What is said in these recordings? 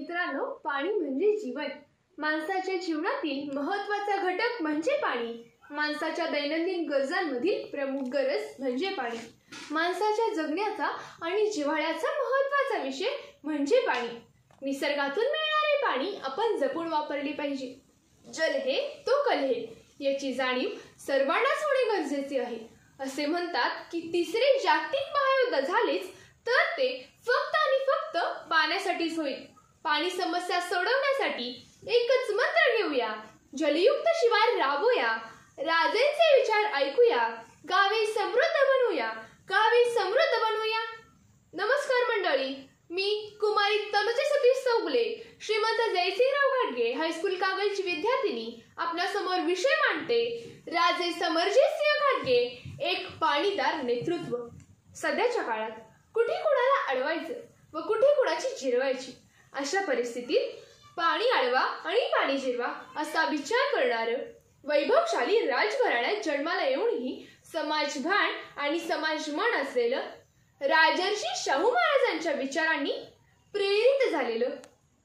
मित्रांनो, पाणी म्हणजे जीवन. माणसाच्या जीवनातील महत्त्वाचा घटक म्हणजे पाणी. माणसाच्या दैनंदिन गरजांमधील प्रमुख गरज म्हणजे पाणी. माणसाच्या जगण्याचा आणि जिव्हाळ्याचा महत्त्वाचा विषय म्हणजे पाणी. निसर्गातून मिळणारे पाणी आपण जपून वापरले पाहिजे. जल हे तो कल हे याची जाणीव सर्वांनाच होणे गरजेचे आहे. असे म्हणतात की तिसरे जागतिक महायुद्ध झालेच तर ते फक्त आणि फक्त पाण्यासाठीच होईल. पाणी समस्या सोडवण्यासाठी एकच मंत्र घेऊया, जलयुक्त शिवार राबूया, राजांचे विचार ऐकूया, गावे समृद्ध बनवूया, गावे समृद्ध बनवूया. नमस्कार मंडळी, मी कुमारी तनुजा सतीश चौगुले, श्रीमंत जयसिंगराव घाटगे हायस्कूल कागलची विद्यार्थिनी आपल्या समोर विषय मांडते. राजे समरजित सिंह घाटगे, एक पाणीदार नेतृत्व. सध्याच्या काळात कुठे कुणाला अडवायचं व कुठे कुणाची जिरवायची अशा परिस्थितीत पाणी अडवा आणि पाणी जिरवा असा विचार करणारं वैभवशाली राजघराण्यात जन्माला येऊनही समाजभान आणि समाजमन असलेलं राजर्षी शाहू महाराजांच्या विचारांनी प्रेरित झालेलं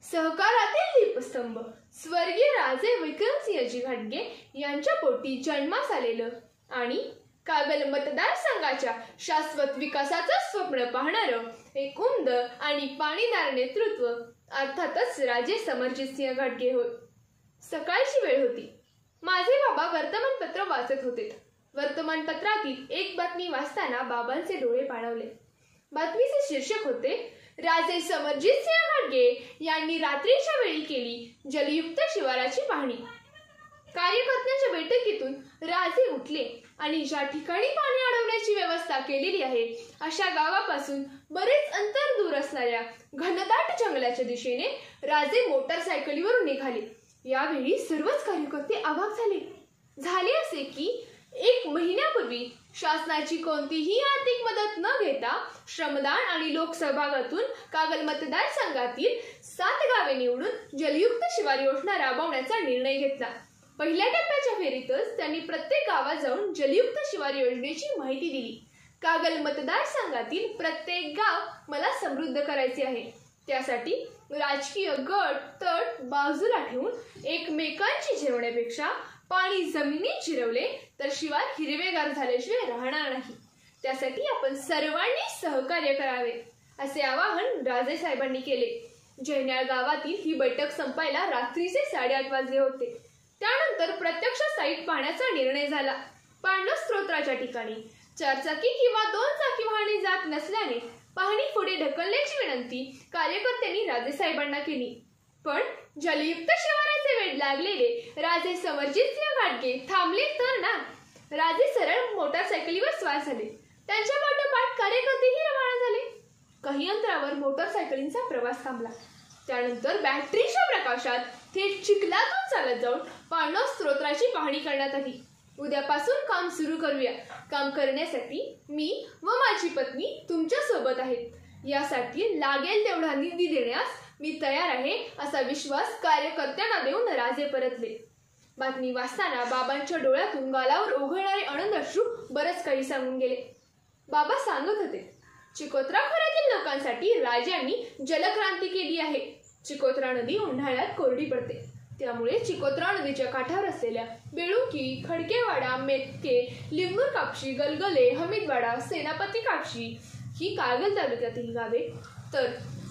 सहकारातील दीपस्तंभ स्वर्गीय राजे विक्रमसिंहजी घाटगे यांच्या पोटी जन्मास आलेलं आणि कागल मतदारसंघाच्या शाश्वत विकासाचं स्वप्न पाहणारं एक उमद आणि पाणीदार नेतृत्व अर्थातच राजे समरजित सिंह घाटगे होय. सकाळची वेळ होती. माझे बाबा वर्तमानपत्र वाचत होते. वर्तमानपत्रातील एक बातमी वाचताना बाबांचे डोळे पाणावले. बातमीचे शीर्षक होते, राजे समरजित सिंह घाटगे यांनी रात्रीच्या वेळी केली जलयुक्त शिवाराची पाहणी. कार्यकर्त्यांच्या बैठकीतून राजे उठले आणि ज्या ठिकाणी पाणी अडवण्याची व्यवस्था केलेली आहे अशा गावापासून बरेच अंतर दूर असणाऱ्या घनदाट जंगलाच्या दिशेने राजे मोटारसायकलीवरून निघाले. यावेळी सर्वच कार्यकर्ते अवाक झाले असे की 1 महिन्यापूर्वी शासनाची कोणतीही आर्थिक मदत न घेता श्रमदान आणि लोकसहभागातून कागल मतदारसंघातील 7 गावे निवडून जलयुक्त शिवार योजना राबवण्याचा निर्णय घेतला. पहिल्या टप्प्याच्या फेरीतच त्यांनी प्रत्येक गावात जाऊन जलयुक्त शिवार योजनेची माहिती दिली. कागल मतदारसंघातील प्रत्येक गाव मला समृद्ध करायचे आहे. त्यासाठी राजकीय गट तट बाजूला ठेवून एकमेकांची जिरवण्यापेक्षा पाणी जमिनीत जिरवले तर शिवार हिरवेगार झाल्याशिवाय राहणार नाही. त्यासाठी आपण सर्वांनी सहकार्य करावे असे आवाहन राजेसाहेबांनी केले. जैन्याळ गावातील ही बैठक संपायला रात्रीचे 8:30 वाजले होते. त्यानंतर प्रत्यक्ष साईट पाहण्याचा निर्णय झाला. पांडव स्तोत्राच्या ठिकाणी 4 चाकी किंवा 2 चाकी वाहने जात नसल्याने पाहणी पुढे ढकलण्याची विनंती कार्यकर्त्यांनी राजेसाहेबांना केली. पण जलयुक्त शिवाराचे वेड लागलेले राजे समरजित सिंह घाटगे थांबले तर ना. राजे सरळ मोटारसायकलीवर स्वार झाले. त्यांच्या पाठोपाठ कार्यकर्तेही रवाना झाले. काही अंतरावर मोटारसायकलींचा प्रवास थांबला. त्यानंतर बॅटरीच्या प्रकाशात थेट चिखलातून चालत जाऊन पांडव स्तोत्राची पाहणी करण्यात आली. उद्यापासून काम सुरू करूया. काम करण्यासाठी मी व माझी पत्नी तुमच्या सोबत आहेत. यासाठी लागेल तेवढा निधी देण्यास मी तयार आहे असा विश्वास कार्यकर्त्यांना देऊन राजे परतले. बातमी वाचताना बाबांच्या डोळ्यातून गालावर ओघळणारे आनंद अश्रू बरंच काही सांगून गेले. बाबा सांगत होते, चिकोत्रा खोऱ्यातील लोकांसाठी राजांनी जलक्रांती केली आहे. चिकोत्रा नदी उन्हाळ्यात कोरडी पडते. त्यामुळे चिकोत्रा नदीच्या काठावर असलेल्या बेळुकी, खडकेवाडा, मेतके, लिंबूर कापशी, गलगले, हमीदवाडा, सेनापती कापशी ही कागल तालुक्यातील गावे, तर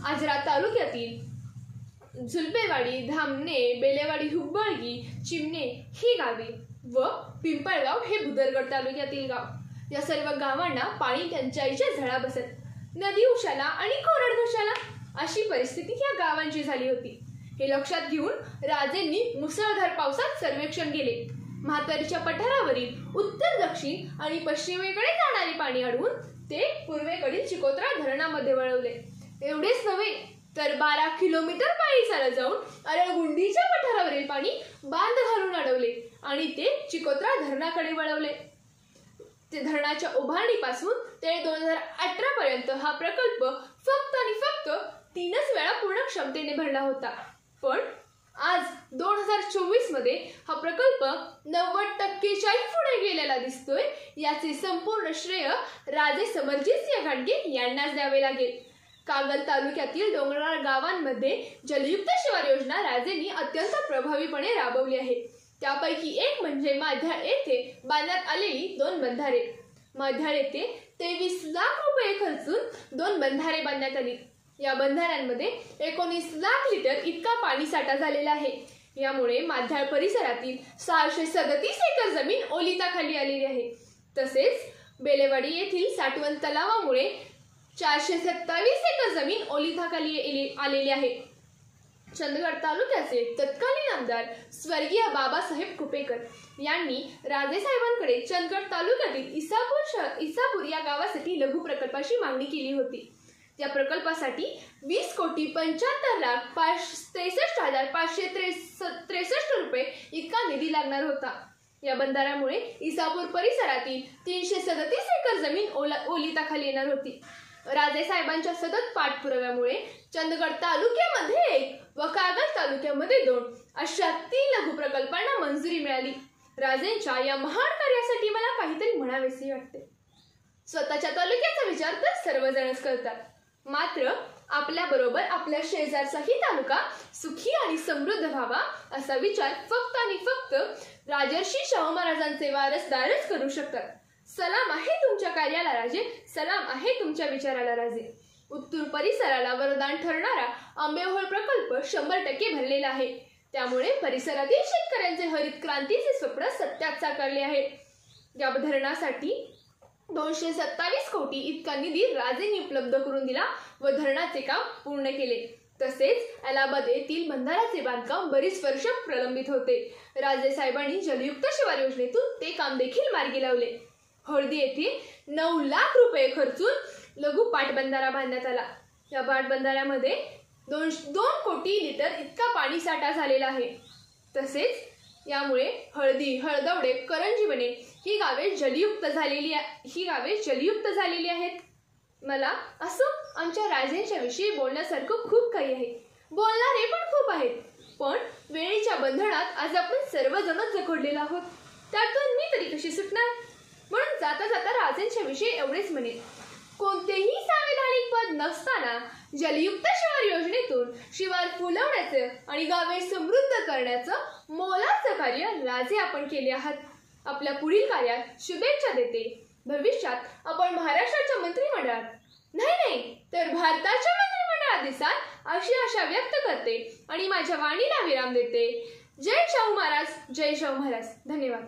आजरा तालुक्यातील झुलपेवाडी, धामणे, बेलेवाडी, हुब्बळगी, चिमणे ही गावे व पिंपळगाव हे भुदरगड तालुक्यातील गाव. या सर्व गावांना पाणी टंचाईच्या झळा बसत. नदी उशाला आणि कोरड घशाला अशी परिस्थिती या गावांची झाली होती. हे लक्षात घेऊन राजेंनी मुसळधार पावसात सर्वेक्षण केले. म्हातारीच्या पठारावरील उत्तर, दक्षिण आणि पश्चिमेकडे जाणारे पाणी अडवून ते पूर्वेकडील चिकोत्रा धरणामध्ये वळवले. एवढेच नव्हे तर 12 किलोमीटर पायी चालत जाऊन अरळगुंडीच्या पठारावरील पाणी बांध घालून अडवले आणि ते चिकोत्रा धरणाकडे वळवले. ते धरणाच्या उभारणीपासून ते 2018 पर्यंत हा प्रकल्प फक्त आणि फक्त 3च वेळा पूर्ण क्षमतेने भरला होता. पण आज 2024 मध्ये हा प्रकल्प 90%च्याही पुढे गेलेला दिसतोय. याचे संपूर्ण श्रेय राजे समरजित सिंह घाटगे यांनाच द्यावे लागेल. कागल तालुक्यातील डोंगराळ गावांमध्ये जलयुक्त शिवार योजना राजेंनी अत्यंत प्रभावीपणे राबवली आहे. त्यापैकी एक म्हणजे माध्याळ येथे बांधण्यात आलेली 2 बंधारे. माध्याळ येथे 23 लाख रुपये खर्चून 2 बंधारे बांधण्यात आली. या बंधाऱ्यांमध्ये 19 लाख लिटर इतका पाणी साठा झालेला आहे. यामुळे माध्याळ परिसरातील 637 एकर जमीन ओलिताखाली आलेली आहे. तसेच बेलेवाडी येथील साठवण तलावामुळे 427 एकर जमीन ओलिताखाली आलेली आहे. चंदगड तालुक्याचे तत्कालीन आमदार स्वर्गीय बाबासाहेब कुपेकर यांनी राजेसाहेबांकडे चंदगड तालुक्यातील इसापूर या गावासाठी लघु प्रकल्पाची मागणी केली होती. या प्रकल्पासाठी 20,65,563,563 रुपये इतका निधी लागणार होता. या बंधाऱ्यामुळे इसापूर परिसरातील 337 एकर जमीन ओलिताखाली येणार होती. राजेसाहेबांच्या सतत पाठपुराव्यामुळे चंदगड तालुक्यामध्ये 1 व कागल तालुक्यामध्ये 2 अशा 3 लघु प्रकल्पांना मंजुरी मिळाली. राजेंच्या या महान कार्यासाठी मला काहीतरी म्हणावेसे वाटते. स्वतःच्या तालुक्याचा विचार तर सर्वजणच करतात, मात्र आपल्याबरोबर आपल्या शेजारचाही तालुका सुखी आणि समृद्ध व्हावा असा विचार फक्त आणि फक्त राजर्षी शाहू महाराजांचे वारसदारच करू शकतात. सलाम आहे तुमच्या कार्याला राजे, सलाम आहे तुमच्या विचाराला राजे. उत्तूर परिसराला वरदान ठरणारा आंबेओहोळ प्रकल्प 100% भरलेला आहे. त्यामुळे परिसरातील शेतकऱ्यांचे हरित क्रांतीचे स्वप्न सत्यात साकारले आहे. या धरणासाठी 227 कोटी इतका निधी राजेंनी उपलब्ध करून दिला व धरणाचे काम पूर्ण केले. तसेच अलाहाबाद येथील बंधाऱ्याचे बांधकाम बरीच वर्ष प्रलंबित होते. राजेसाहेबांनी जलयुक्त शिवार योजनेतून ते काम देखील मार्गी लावले. हळदी येथे 9 लाख रुपये खर्चून लघु पाटबंधारा बांधण्यात आला. या पाटबंधाऱ्यामध्ये 2 कोटी लिटर इतका पाणी साठा झालेला आहे. तसेच यामुळे हळदी, हळदवडे, करंजीवणे ही गावे जलयुक्त झालेली आहेत. मला असं आमच्या राजेंच्या विषयी बोलण्यासारखं खूप काही आहे. बोलणारे पण खूप आहेत, पण वेळेच्या बंधनात आज आपण सर्वजणच जखडलेलो आहोत. त्यातून मी तरी कशी सुटणार? म्हणून जाता जाता राजेंच्या विषयी एवढेच म्हणेन. कोणतेही संवैधानिक पद नसताना जलयुक्त शिवार योजनेतून शिवार फुलवण्याचं आणि गावे समृद्ध करण्याचं मोलाचं कार्य राजे आपण केले आहात. आपल्या पुढील कार्यात शुभेच्छा देते. भविष्यात आपण महाराष्ट्राच्या मंत्रिमंडळात नाही तर भारताच्या मंत्रिमंडळात दिसाल अशी आशा व्यक्त करते आणि माझ्या वाणीला विराम देते. जय शाहू महाराज, जय शाहू महाराज. धन्यवाद.